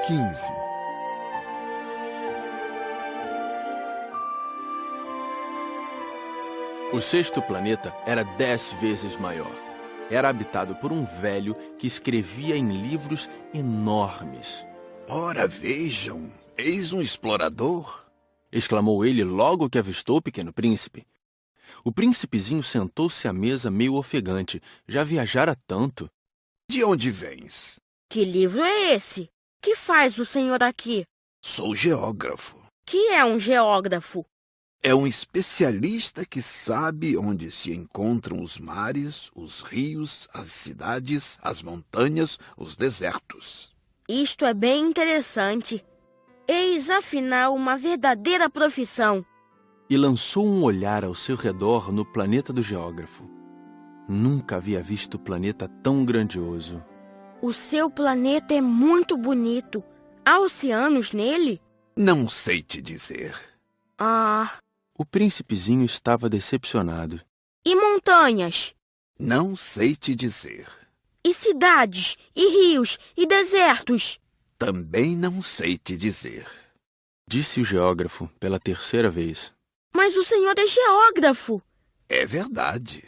15. O sexto planeta era 10 vezes maior. Era habitado por um velho que escrevia em livros enormes. Ora, vejam, eis um explorador. Exclamou ele logo que avistou o Pequeno Príncipe. O príncipezinho sentou-se à mesa meio ofegante. Já viajara tanto. De onde vens? Que livro é esse? Que faz o senhor aqui? Sou geógrafo. Que é um geógrafo? É um especialista que sabe onde se encontram os mares, os rios, as cidades, as montanhas, os desertos. Isto é bem interessante. Eis, afinal, uma verdadeira profissão. E lançou um olhar ao seu redor no planeta do geógrafo. Nunca havia visto planeta tão grandioso. O seu planeta é muito bonito. Há oceanos nele? Não sei te dizer. Ah, O príncipezinho estava decepcionado. e montanhas? Não sei te dizer. E cidades? E rios? E desertos? Também não sei te dizer. Disse o geógrafo pela terceira vez. Mas o senhor é geógrafo. É verdade,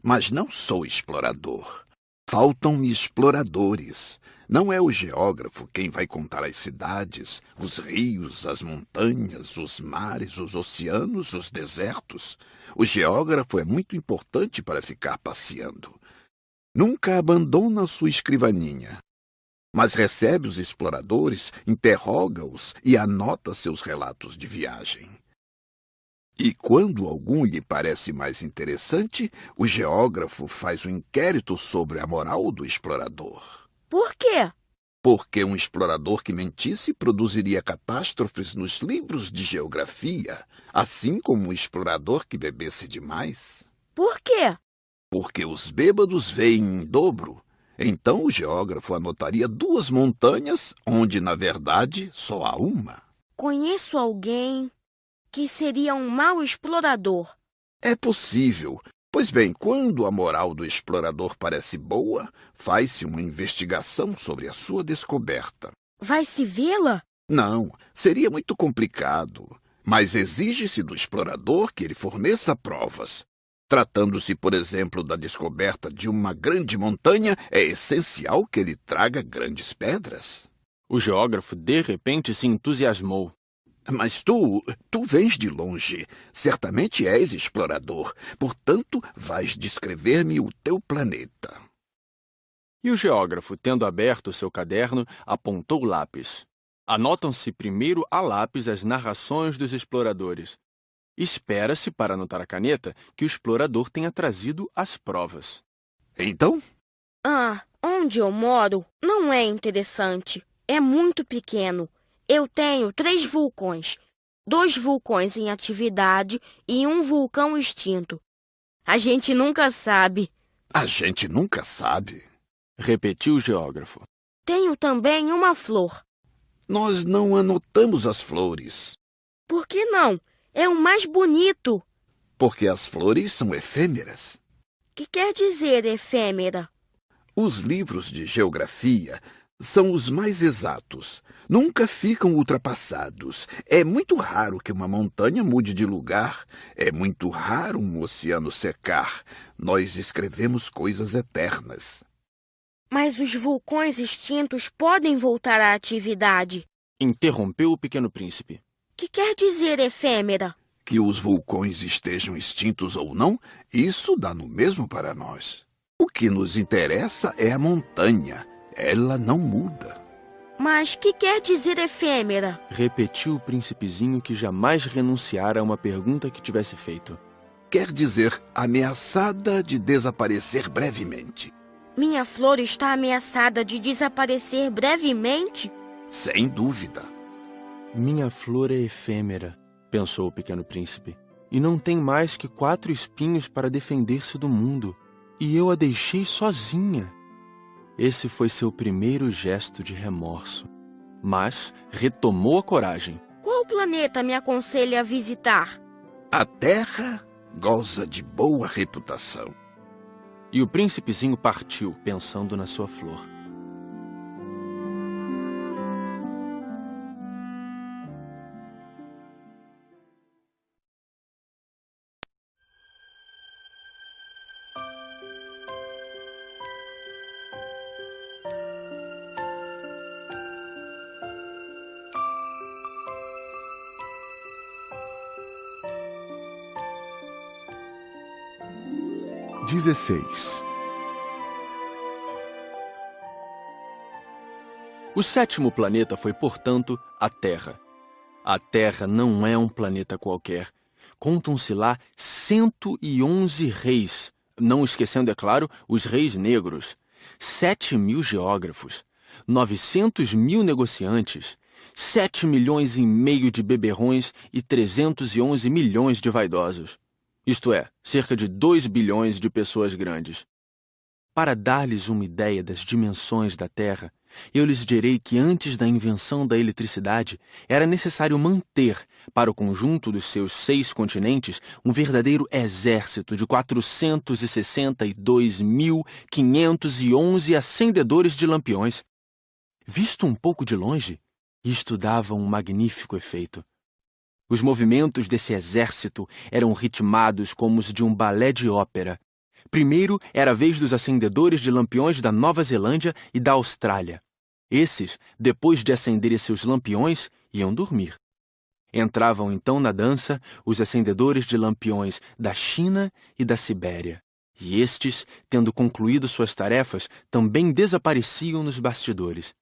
mas não sou explorador. Faltam-me exploradores. Não é o geógrafo quem vai contar as cidades, os rios, as montanhas, os mares, os oceanos, os desertos. O geógrafo é muito importante para ficar passeando. Nunca abandona sua escrivaninha, mas recebe os exploradores, interroga-os e anota seus relatos de viagem. E quando algum lhe parece mais interessante, o geógrafo faz um inquérito sobre a moral do explorador. Por quê? Porque um explorador que mentisse produziria catástrofes nos livros de geografia, assim como um explorador que bebesse demais. Por quê? Porque os bêbados veem em dobro. Então o geógrafo anotaria 2 montanhas, onde, na verdade, só há uma. Conheço alguém que seria um mau explorador. É possível. Pois bem, quando a moral do explorador parece boa, faz-se uma investigação sobre a sua descoberta. Vai se vê-la? Não, seria muito complicado. Mas exige-se do explorador que ele forneça provas. Tratando-se, por exemplo, da descoberta de uma grande montanha, é essencial que ele traga grandes pedras. O geógrafo, de repente, se entusiasmou. Mas tu vens de longe. Certamente és explorador. Portanto, vais descrever-me o teu planeta. E o geógrafo, tendo aberto seu caderno, apontou o lápis. Anotam-se primeiro a lápis as narrações dos exploradores. Espera-se, para anotar a caneta, que o explorador tenha trazido as provas. Então, Ah, onde eu moro não é interessante. É muito pequeno. Eu tenho 3 vulcões. 2 vulcões em atividade e 1 vulcão extinto. A gente nunca sabe. a gente nunca sabe. Repetiu o geógrafo. Tenho também uma flor. Nós não anotamos as flores, Por que não? É o mais bonito. porque as flores são efêmeras. Que quer dizer efêmera? Os livros de geografia são os mais exatos. Nunca ficam ultrapassados. É muito raro que uma montanha mude de lugar. É muito raro um oceano secar. Nós escrevemos coisas eternas. Mas os vulcões extintos podem voltar à atividade. Interrompeu o Pequeno Príncipe. Que quer dizer efêmera? Que os vulcões estejam extintos ou não, isso dá no mesmo para nós. O que nos interessa é a montanha. Ela não muda. Mas que quer dizer efêmera? Repetiu o príncipezinho, que jamais renunciara a uma pergunta que tivesse feito. Quer dizer ameaçada de desaparecer brevemente. Minha flor está ameaçada de desaparecer brevemente? Sem dúvida. Minha flor é efêmera, pensou o Pequeno Príncipe, e não tem mais que 4 espinhos para defender-se do mundo, e eu a deixei sozinha. Esse foi seu primeiro gesto de remorso, mas retomou a coragem. Qual planeta me aconselha a visitar? A Terra goza de boa reputação. E o príncipezinho partiu, pensando na sua flor. 16. O sétimo planeta foi, portanto, a Terra. A Terra não é um planeta qualquer. Contam-se lá 111 reis, não esquecendo, é claro, os reis negros, 7.000 geógrafos, 900.000 negociantes, 7,5 milhões de beberrões e 311 milhões de vaidosos. Isto é, cerca de 2 bilhões de pessoas grandes. Para dar-lhes uma ideia das dimensões da Terra, eu lhes direi que antes da invenção da eletricidade era necessário manter, para o conjunto dos seus 6 continentes, um verdadeiro exército de 462.511 acendedores de lampiões. Visto um pouco de longe, isto dava um magnífico efeito. Os movimentos desse exército eram ritmados como os de um balé de ópera. Primeiro era a vez dos acendedores de lampiões da Nova Zelândia e da Austrália. Esses, depois de acenderem seus lampiões, iam dormir. Entravam então na dança os acendedores de lampiões da China e da Sibéria. E estes, tendo concluído suas tarefas, também desapareciam nos bastidores.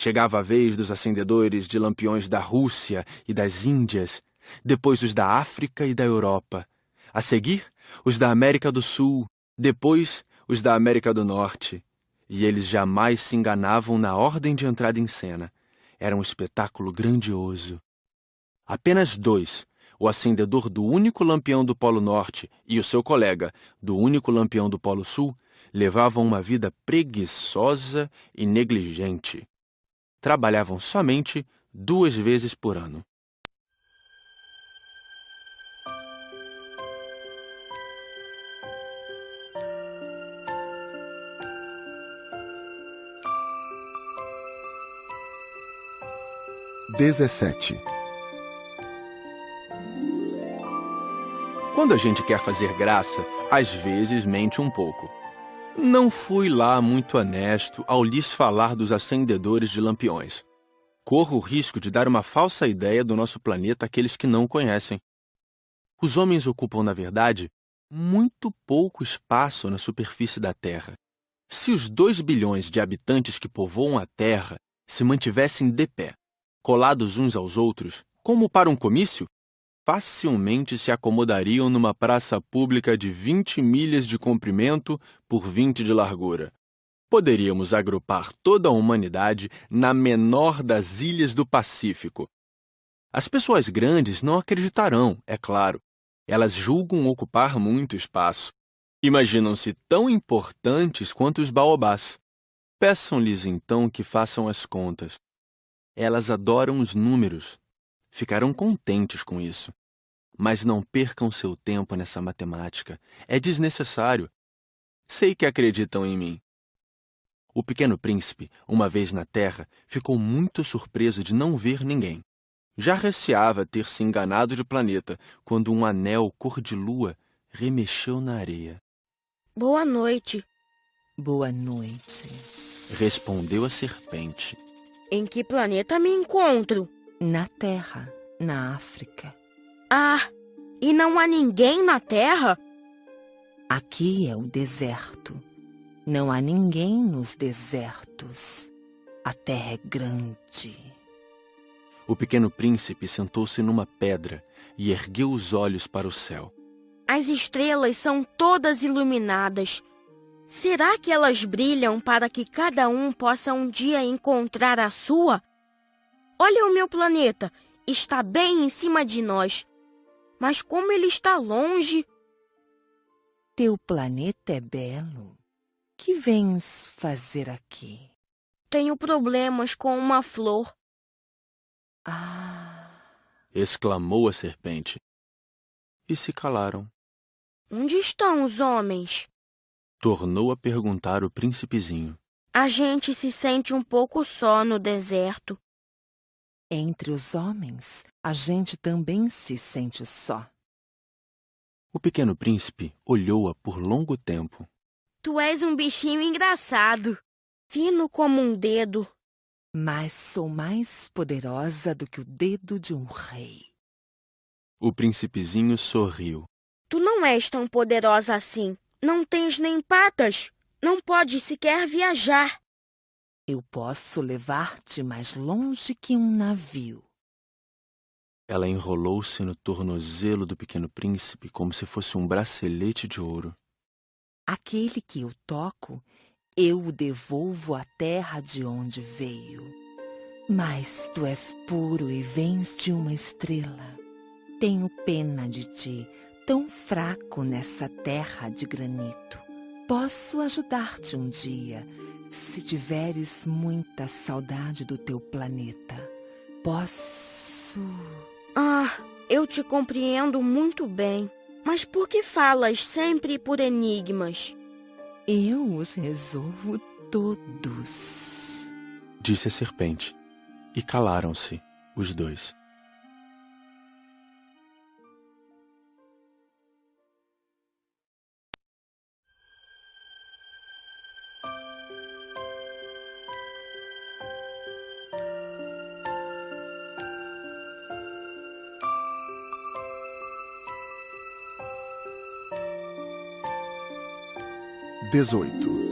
Chegava a vez dos acendedores de lampiões da Rússia e das Índias, depois os da África e da Europa. A seguir, os da América do Sul, depois os da América do Norte. E eles jamais se enganavam na ordem de entrada em cena. Era um espetáculo grandioso. Apenas 2, o acendedor do único lampião do Polo Norte e o seu colega, do único lampião do Polo Sul, levavam uma vida preguiçosa e negligente. Trabalhavam somente 2 vezes por ano. Quando a gente quer fazer graça, às vezes mente um pouco. Não fui lá muito honesto ao lhes falar dos acendedores de lampiões. Corro o risco de dar uma falsa ideia do nosso planeta àqueles que não o conhecem. Os homens ocupam, na verdade, muito pouco espaço na superfície da Terra. Se os 2 bilhões de habitantes que povoam a Terra se mantivessem de pé, colados uns aos outros, como para um comício, facilmente se acomodariam numa praça pública de 20 milhas de comprimento por 20 de largura. Poderíamos agrupar toda a humanidade na menor das ilhas do Pacífico. As pessoas grandes não acreditarão, é claro. Elas julgam ocupar muito espaço. Imaginam-se tão importantes quanto os baobás. Peçam-lhes então que façam as contas. Elas adoram os números. Ficarão contentes com isso. Mas não percam seu tempo nessa matemática. É desnecessário. Sei que acreditam em mim. O Pequeno Príncipe, uma vez na Terra, ficou muito surpreso de não ver ninguém. Já receava ter se enganado de planeta quando um anel cor de lua remexeu na areia. Boa noite. Boa noite. Respondeu a serpente. Em que planeta me encontro? Na Terra, na África. Ah, e não há ninguém na Terra? Aqui é o deserto. Não há ninguém nos desertos. A terra é grande. O Pequeno Príncipe sentou-se numa pedra e ergueu os olhos para o céu. As estrelas são todas iluminadas. Será que elas brilham para que cada um possa um dia encontrar a sua? Olha o meu planeta, está bem em cima de nós. Mas como ele está longe... Teu planeta é belo. Que vens fazer aqui? Tenho problemas com uma flor. Ah! Exclamou a serpente. E se calaram. Onde estão os homens? Tornou a perguntar o príncipezinho. A gente se sente um pouco só no deserto. Entre os homens, a gente também se sente só. O Pequeno Príncipe olhou-a por longo tempo. Tu és um bichinho engraçado, fino como um dedo. Mas sou mais poderosa do que o dedo de um rei. O príncipezinho sorriu. Tu não és tão poderosa assim. não tens nem patas. Não podes sequer viajar. Eu posso levar-te mais longe que um navio. Ela enrolou-se no tornozelo do pequeno príncipe como se fosse um bracelete de ouro. Aquele que eu toco, eu o devolvo à terra de onde veio. Mas tu és puro e vens de uma estrela. Tenho pena de ti, tão fraco nessa terra de granito. Posso ajudar-te um dia, se tiveres muita saudade do teu planeta. Posso... Eu te compreendo muito bem. Mas por que falas sempre por enigmas? Eu os resolvo todos. Disse a serpente, e calaram-se os dois. XVIII.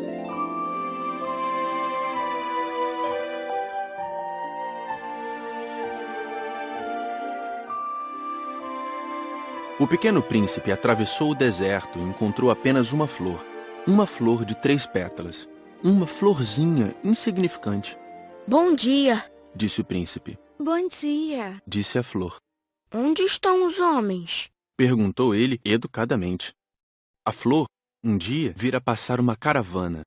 O pequeno príncipe atravessou o deserto e encontrou apenas uma flor de 3 pétalas, uma florzinha insignificante. Bom dia. Disse o príncipe. Bom dia. Disse a flor. Onde estão os homens? Perguntou ele educadamente. A flor, um dia, vira passar uma caravana.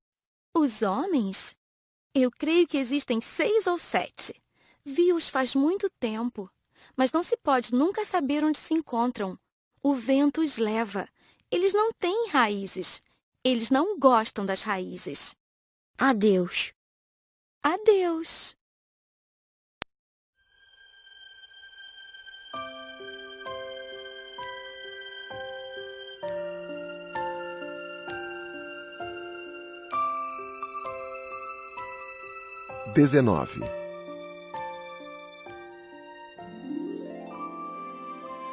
Os homens? Eu creio que existem 6 ou 7. Vi-os faz muito tempo, mas não se pode nunca saber onde se encontram. O vento os leva. Eles não têm raízes. Eles não gostam das raízes. Adeus. Adeus. XIX.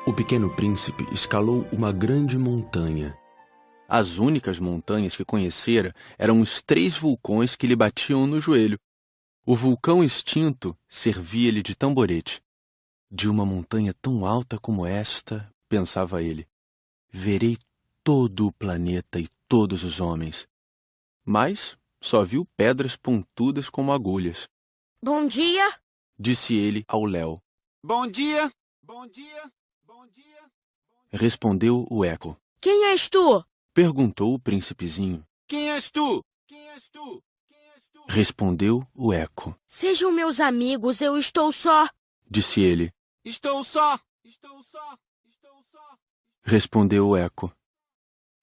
O pequeno príncipe escalou uma grande montanha. As únicas montanhas que conhecera eram os 3 vulcões que lhe batiam no joelho. O vulcão extinto servia-lhe de tamborete. De uma montanha tão alta como esta, pensava ele, verei todo o planeta e todos os homens. Mas só viu pedras pontudas como agulhas. Bom dia. Disse ele ao léu. Bom dia. Bom dia. Bom dia. Respondeu o eco. Quem és tu? Perguntou o príncipezinho. Quem és tu? Quem és tu? Quem és tu? Respondeu o eco. Sejam meus amigos, eu estou só. Disse ele. Estou só. Estou só. Estou só. Respondeu o eco.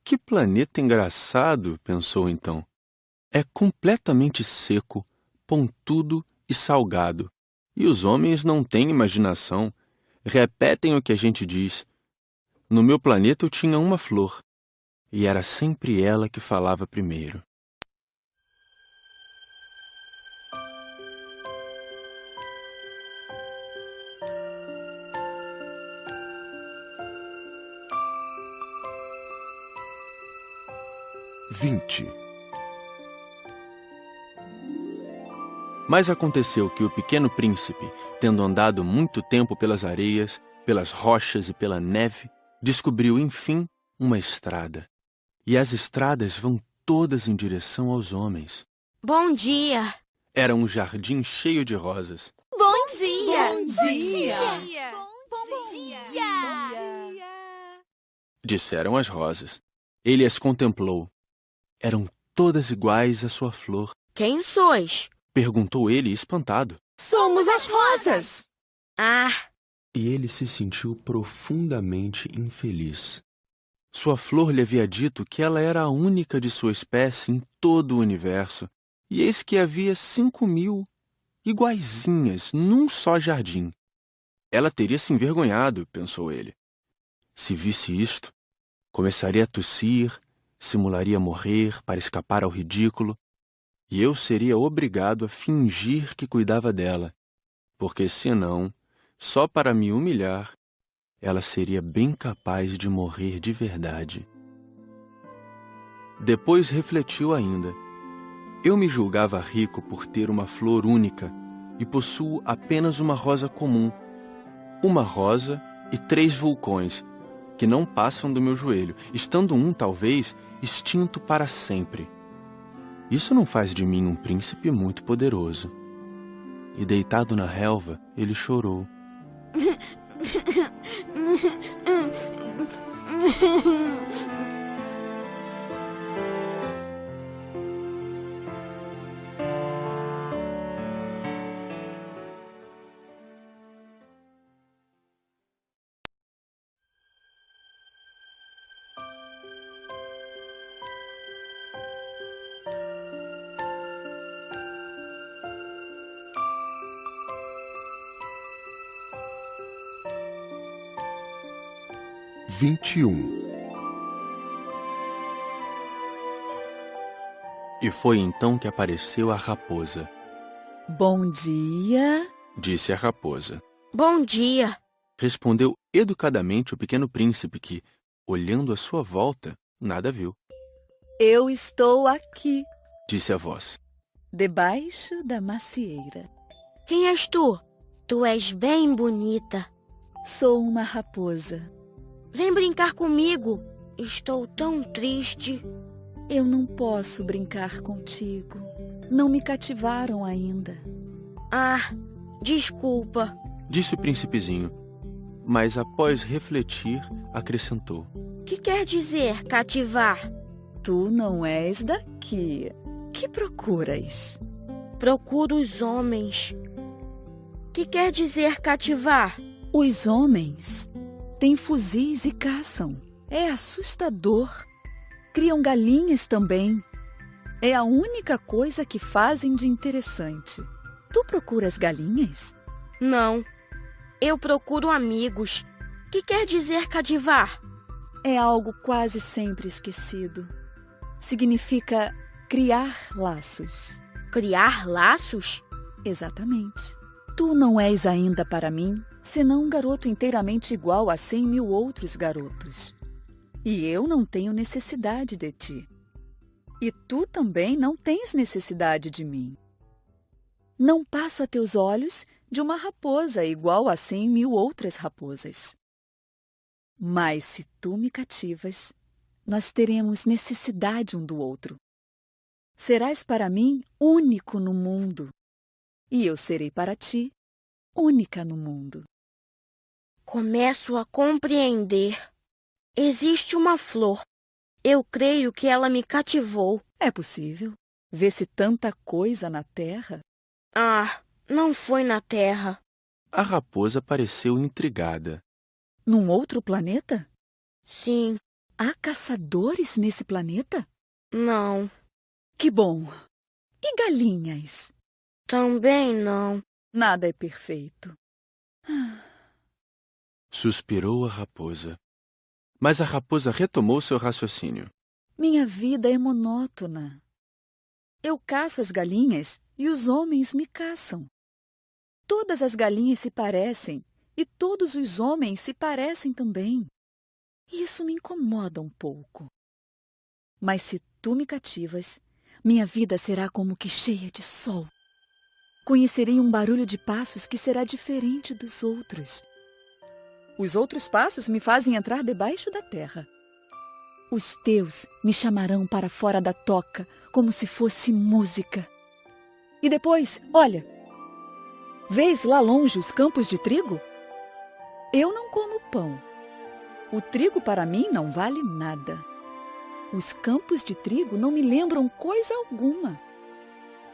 Que planeta engraçado, pensou então. É completamente seco, pontudo e salgado. E os homens não têm imaginação. Repetem o que a gente diz. No meu planeta eu tinha uma flor. E era sempre ela que falava primeiro. XX. Mas aconteceu que o pequeno príncipe, tendo andado muito tempo pelas areias, pelas rochas e pela neve, descobriu, enfim, uma estrada. E as estradas vão todas em direção aos homens. Bom dia. Era um jardim cheio de rosas. Bom dia. Bom dia. Bom dia. Disseram as rosas. Ele as contemplou. Eram todas iguais à sua flor. Quem sois? Perguntou ele, espantado. Somos as rosas. E ele se sentiu profundamente infeliz. Sua flor lhe havia dito que ela era a única de sua espécie em todo o universo. E eis que havia 5.000 iguaizinhas num só jardim. Ela teria se envergonhado, pensou ele. Se visse isto, começaria a tossir, simularia morrer para escapar ao ridículo, e eu seria obrigado a fingir que cuidava dela, porque senão, só para me humilhar, ela seria bem capaz de morrer de verdade. Depois refletiu ainda. Eu me julgava rico por ter uma flor única e possuo apenas uma rosa comum. Uma rosa e 3 vulcões, que não passam do meu joelho, estando um, talvez, extinto para sempre. Isso não faz de mim um príncipe muito poderoso. E deitado na relva, ele chorou. E foi então que apareceu a raposa. Bom dia. Disse a raposa. Bom dia. Respondeu educadamente o pequeno príncipe que, olhando à sua volta, nada viu. Eu estou aqui, Disse a voz. debaixo da macieira. Quem és tu? Tu és bem bonita. Sou uma raposa. Vem brincar comigo. Estou tão triste. Eu não posso brincar contigo. Não me cativaram ainda. Ah, desculpa. Disse o príncipezinho, mas após refletir, acrescentou. Que quer dizer cativar? Tu não és daqui. Que procuras? Procuro os homens. Que quer dizer cativar? Os homens têm fuzis e caçam. É assustador. Criam galinhas também. É a única coisa que fazem de interessante. Tu procuras galinhas? Não. Eu procuro amigos. Que quer dizer cativar? É algo quase sempre esquecido. Significa criar laços. Criar laços? Exatamente. Tu não és ainda para mim, senão um garoto inteiramente igual a 100.000 outros garotos. E eu não tenho necessidade de ti. E tu também não tens necessidade de mim. Não passo a teus olhos de uma raposa igual a 100.000 outras raposas. Mas se tu me cativas, nós teremos necessidade um do outro. Serás para mim único no mundo, e eu serei para ti única no mundo. Começo a compreender. Existe uma flor. Eu creio que ela me cativou. É possível. Vê-se tanta coisa na terra. Ah, não foi na Terra. A raposa pareceu intrigada. Num outro planeta? Sim, Há caçadores nesse planeta? não. Que bom! E galinhas? Também não. Nada é perfeito. Suspirou a raposa. Mas a raposa retomou seu raciocínio. Minha vida é monótona. Eu caço as galinhas e os homens me caçam. Todas as galinhas se parecem e todos os homens se parecem também. Isso me incomoda um pouco. Mas se tu me cativas, minha vida será como que cheia de sol. Conhecerei um barulho de passos que será diferente dos outros. Os outros passos me fazem entrar debaixo da terra. Os teus me chamarão para fora da toca, como se fosse música. E depois, olha, vês lá longe os campos de trigo? Eu não como pão. O trigo para mim não vale nada. Os campos de trigo não me lembram coisa alguma.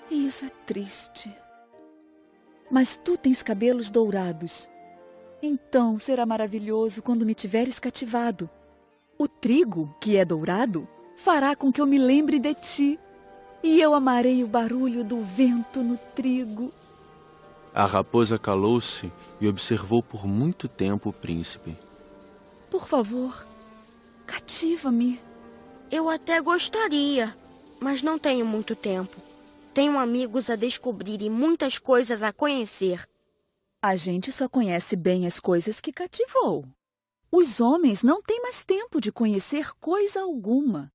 E isso é triste. Mas tu tens cabelos dourados. Então será maravilhoso quando me tiveres cativado. O trigo, que é dourado, fará com que eu me lembre de ti. E eu amarei o barulho do vento no trigo. A raposa calou-se e observou por muito tempo o príncipe. Por favor, cativa-me. Eu até gostaria, mas não tenho muito tempo. Tenho amigos a descobrir e muitas coisas a conhecer. A gente só conhece bem as coisas que cativou. Os homens não têm mais tempo de conhecer coisa alguma.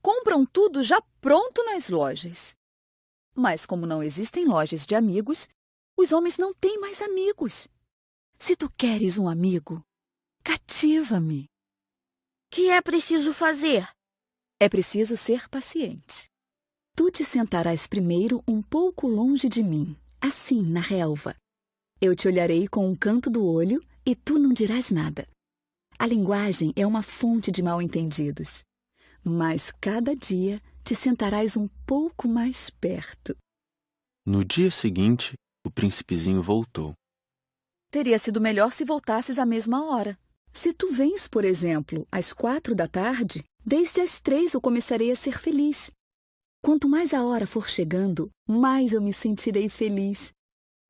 compram tudo já pronto nas lojas. Mas como não existem lojas de amigos, os homens não têm mais amigos. Se tu queres um amigo, cativa-me. Que é preciso fazer? É preciso ser paciente. Tu te sentarás primeiro um pouco longe de mim, assim, na relva. Eu te olharei com um canto do olho e tu não dirás nada. A linguagem é uma fonte de mal-entendidos. Mas cada dia te sentarás um pouco mais perto. No dia seguinte, o príncipezinho voltou. Teria sido melhor se voltasses à mesma hora. Se tu vens, por exemplo, às 4 da tarde, desde as 3 eu começarei a ser feliz. Quanto mais a hora for chegando, mais eu me sentirei feliz.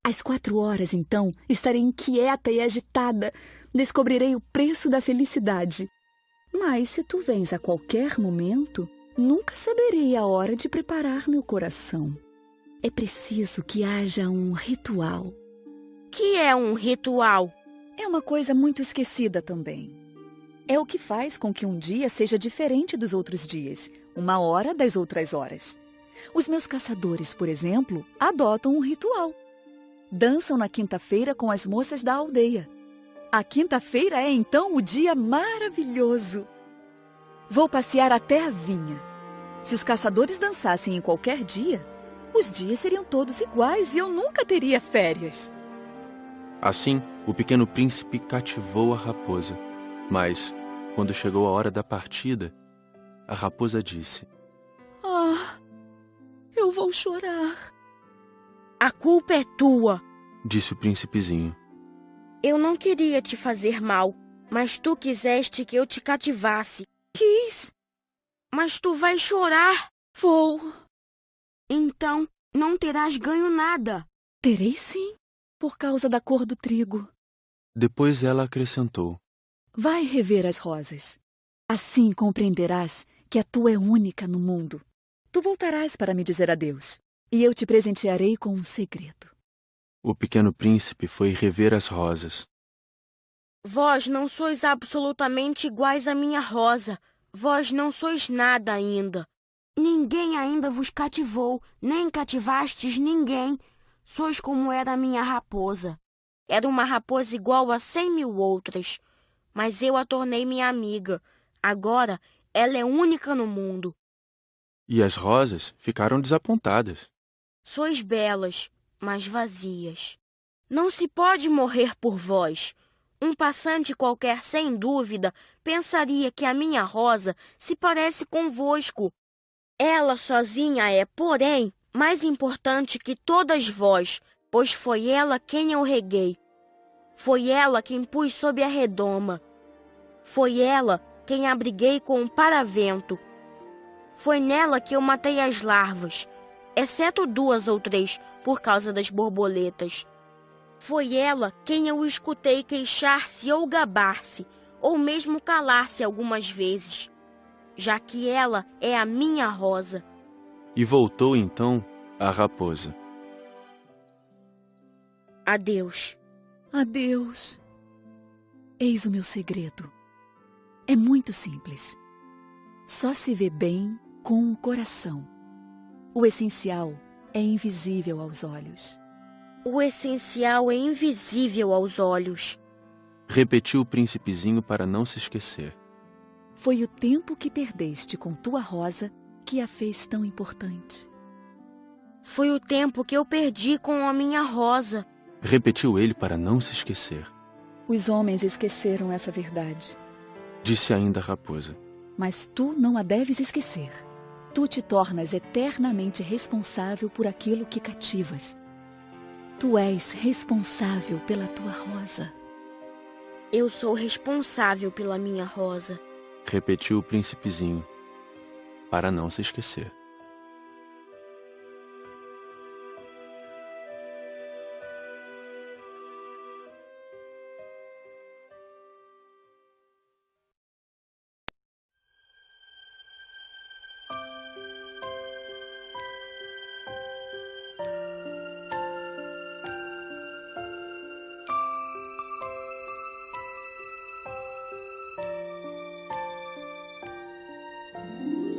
Às 4 horas, então, estarei inquieta e agitada. Descobrirei o preço da felicidade. Mas se tu vens a qualquer momento, nunca saberei a hora de preparar meu coração. É preciso que haja um ritual. Que é um ritual? É uma coisa muito esquecida também. É o que faz com que um dia seja diferente dos outros dias, uma hora das outras horas. Os meus caçadores, por exemplo, adotam um ritual. Dançam na quinta-feira com as moças da aldeia. A quinta-feira é então o dia maravilhoso. Vou passear até a vinha. Se os caçadores dançassem em qualquer dia, os dias seriam todos iguais e eu nunca teria férias. Assim, o pequeno príncipe cativou a raposa. Mas, quando chegou a hora da partida, a raposa disse: Ah, eu vou chorar. A culpa é tua. Disse o príncipezinho. Eu não queria te fazer mal, mas tu quiseste que eu te cativasse. Quis. Mas tu vais chorar. Vou. Então, não terás ganho nada. Terei sim, por causa da cor do trigo. Depois ela acrescentou: Vai rever as rosas. Assim compreenderás que a tua é única no mundo. Tu voltarás para me dizer adeus, e eu te presentearei com um segredo. O pequeno príncipe foi rever as rosas. Vós não sois absolutamente iguais à minha rosa. Vós não sois nada ainda. Ninguém ainda vos cativou, nem cativastes ninguém. Sois como era a minha raposa. Era uma raposa igual a 100.000 outras. Mas eu a tornei minha amiga. Agora ela é única no mundo. E as rosas ficaram desapontadas. Sois belas, mas vazias. Não se pode morrer por vós. Um passante qualquer, sem dúvida, pensaria que a minha rosa se parece convosco. Ela sozinha é, porém, mais importante que todas vós, pois foi ela quem eu reguei. Foi ela quem pus sob a redoma. Foi ela quem abriguei com o paravento. Foi nela que eu matei as larvas, exceto 2 ou 3, por causa das borboletas. Foi ela quem eu escutei queixar-se ou gabar-se, ou mesmo calar-se algumas vezes, já que ela é a minha rosa. E voltou então a raposa. Adeus. Adeus. Eis o meu segredo. É muito simples. Só se vê bem com o coração. O essencial é invisível aos olhos. O essencial é invisível aos olhos. Repetiu o príncipezinho para não se esquecer. Foi o tempo que perdeste com tua rosa que a fez tão importante. Foi o tempo que eu perdi com a minha rosa. Repetiu ele para não se esquecer. Os homens esqueceram essa verdade. Disse ainda a raposa. Mas tu não a deves esquecer. Tu te tornas eternamente responsável por aquilo que cativas. Tu és responsável pela tua rosa. Eu sou responsável pela minha rosa. Repetiu o príncipezinho, para não se esquecer.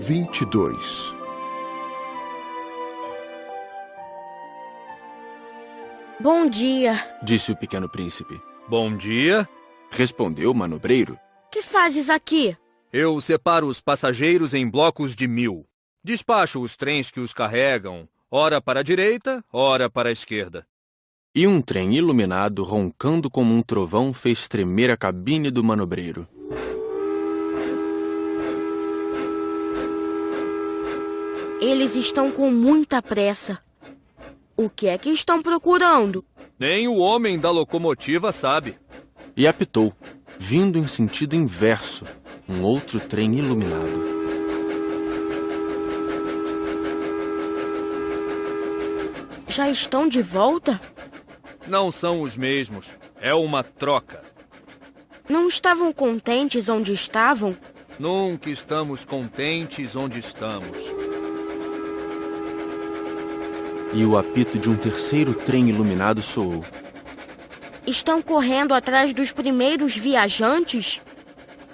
22. Bom dia. Disse o pequeno príncipe. Bom dia. Respondeu o manobreiro. Que fazes aqui? Eu separo os passageiros em blocos de 1000. Despacho os trens que os carregam, ora para a direita, ora para a esquerda. E um trem iluminado, roncando como um trovão, fez tremer a cabine do manobreiro. Eles estão com muita pressa. O que é que estão procurando? Nem o homem da locomotiva sabe. E apitou, vindo em sentido inverso, um outro trem iluminado. Já estão de volta? Não são os mesmos. É uma troca. Não estavam contentes onde estavam? Nunca estamos contentes onde estamos. E o apito de um terceiro trem iluminado soou. Estão correndo atrás dos primeiros viajantes?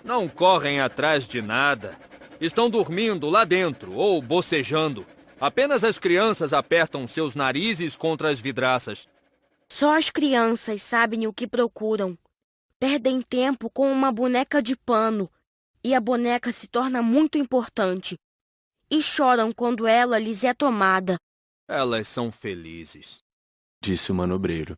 Não correm atrás de nada. Estão dormindo lá dentro ou bocejando. Apenas as crianças apertam seus narizes contra as vidraças. Só as crianças sabem o que procuram. Perdem tempo com uma boneca de pano e a boneca se torna muito importante. E choram quando ela lhes é tomada. Elas são felizes, disse o manobreiro.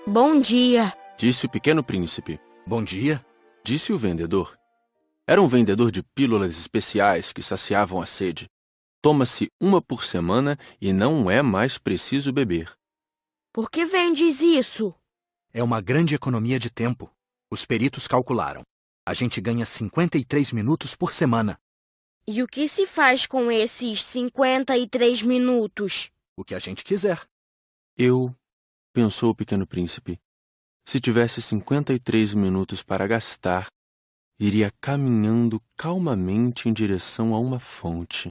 Bom dia. Disse o pequeno príncipe. Bom dia. Disse o vendedor. Era um vendedor de pílulas especiais que saciavam a sede. Toma-se uma por semana e não é mais preciso beber. Por que vendes isso? É uma grande economia de tempo. Os peritos calcularam. A gente ganha 53 minutos por semana. E o que se faz com esses 53 minutos? O que a gente quiser. Pensou o pequeno príncipe, se tivesse 53 minutos para gastar, iria caminhando calmamente em direção a uma fonte.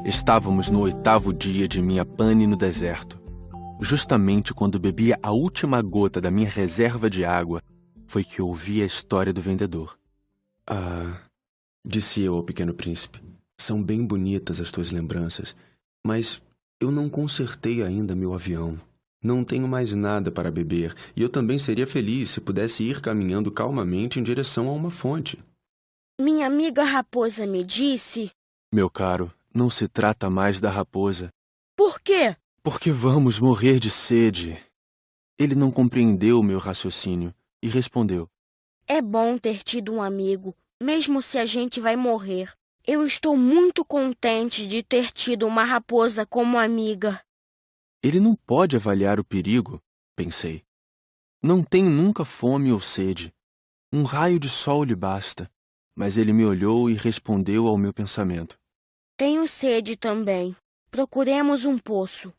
Estávamos no 8º dia de minha pane no deserto. Justamente quando bebia a última gota da minha reserva de água, foi que ouvi a história do vendedor. Disse eu ao pequeno príncipe, são bem bonitas as tuas lembranças, mas eu não consertei ainda meu avião. Não tenho mais nada para beber, e eu também seria feliz se pudesse ir caminhando calmamente em direção a uma fonte. Minha amiga raposa me disse... Meu caro, não se trata mais da raposa. Por quê? Porque vamos morrer de sede. Ele não compreendeu o meu raciocínio e respondeu. É bom ter tido um amigo, mesmo se a gente vai morrer. Eu estou muito contente de ter tido uma raposa como amiga. Ele não pode avaliar o perigo, pensei. Não tem nunca fome ou sede. Um raio de sol lhe basta. Mas ele me olhou e respondeu ao meu pensamento. Tenho sede também. Procuremos um poço.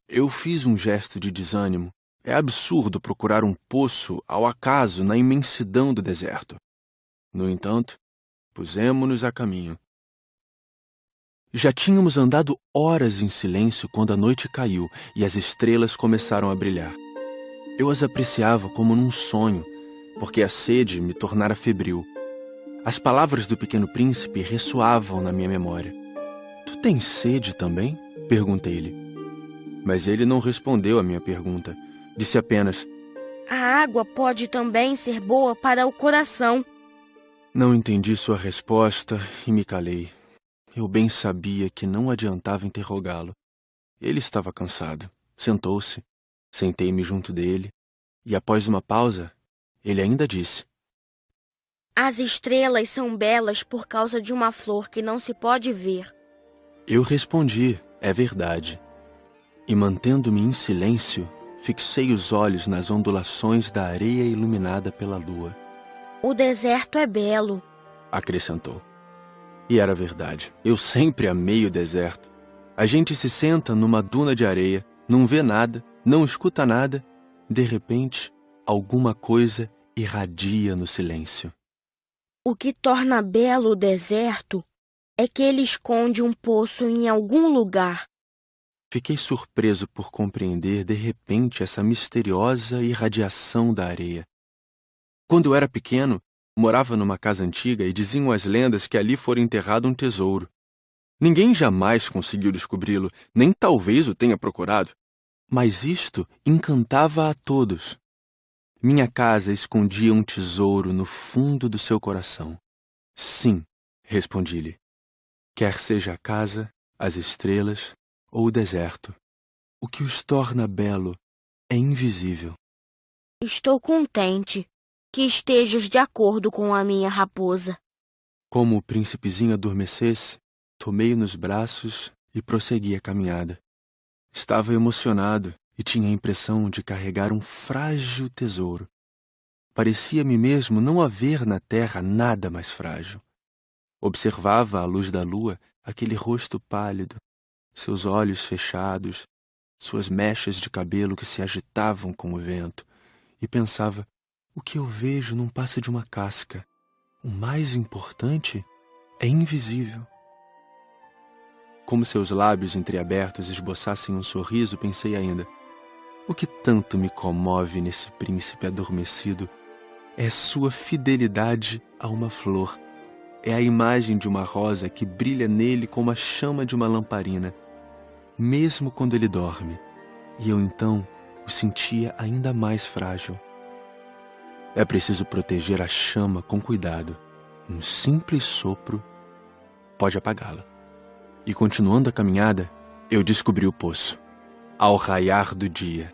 Eu fiz um gesto de desânimo. É absurdo procurar um poço ao acaso na imensidão do deserto. No entanto, pusemo-nos a caminho. Já tínhamos andado horas em silêncio quando a noite caiu e as estrelas começaram a brilhar. Eu as apreciava como num sonho, porque a sede me tornara febril. As palavras do pequeno príncipe ressoavam na minha memória. Tu tens sede também? Perguntei-lhe. Mas ele não respondeu à minha pergunta. Disse apenas... A água pode também ser boa para o coração. Não entendi sua resposta e me calei. Eu bem sabia que não adiantava interrogá-lo. Ele estava cansado. Sentou-se. Sentei-me junto dele. E após uma pausa, ele ainda disse: As estrelas são belas por causa de uma flor que não se pode ver. Eu respondi: é verdade. E mantendo-me em silêncio, fixei os olhos nas ondulações da areia iluminada pela lua. O deserto é belo, Acrescentou. E era verdade. Eu sempre amei o deserto. A gente se senta numa duna de areia, não vê nada, não escuta nada. De repente, alguma coisa irradia no silêncio. O que torna belo o deserto é que ele esconde um poço em algum lugar. Fiquei surpreso por compreender de repente essa misteriosa irradiação da areia. Quando eu era pequeno, morava numa casa antiga e diziam as lendas que ali fora enterrado um tesouro. Ninguém jamais conseguiu descobri-lo, nem talvez o tenha procurado. Mas isto encantava a todos. Minha casa escondia um tesouro no fundo do seu coração. Sim, respondi-lhe. Quer seja a casa, as estrelas ou o deserto, o que os torna belo é invisível. Estou contente que estejas de acordo com a minha raposa. Como o príncipezinho adormecesse, tomei-o nos braços e prossegui a caminhada. Estava emocionado e tinha a impressão de carregar um frágil tesouro. Parecia-me mesmo não haver na terra nada mais frágil. Observava à luz da lua aquele rosto pálido, seus olhos fechados, suas mechas de cabelo que se agitavam com o vento, e pensava: o que eu vejo não passa de uma casca. O mais importante é invisível. Como seus lábios entreabertos esboçassem um sorriso, pensei ainda: o que tanto me comove nesse príncipe adormecido é sua fidelidade a uma flor. É a imagem de uma rosa que brilha nele como a chama de uma lamparina, mesmo quando ele dorme, e eu então o sentia ainda mais frágil. É preciso proteger a chama com cuidado. Um simples sopro pode apagá-la. E continuando a caminhada, eu descobri o poço. Ao raiar do dia,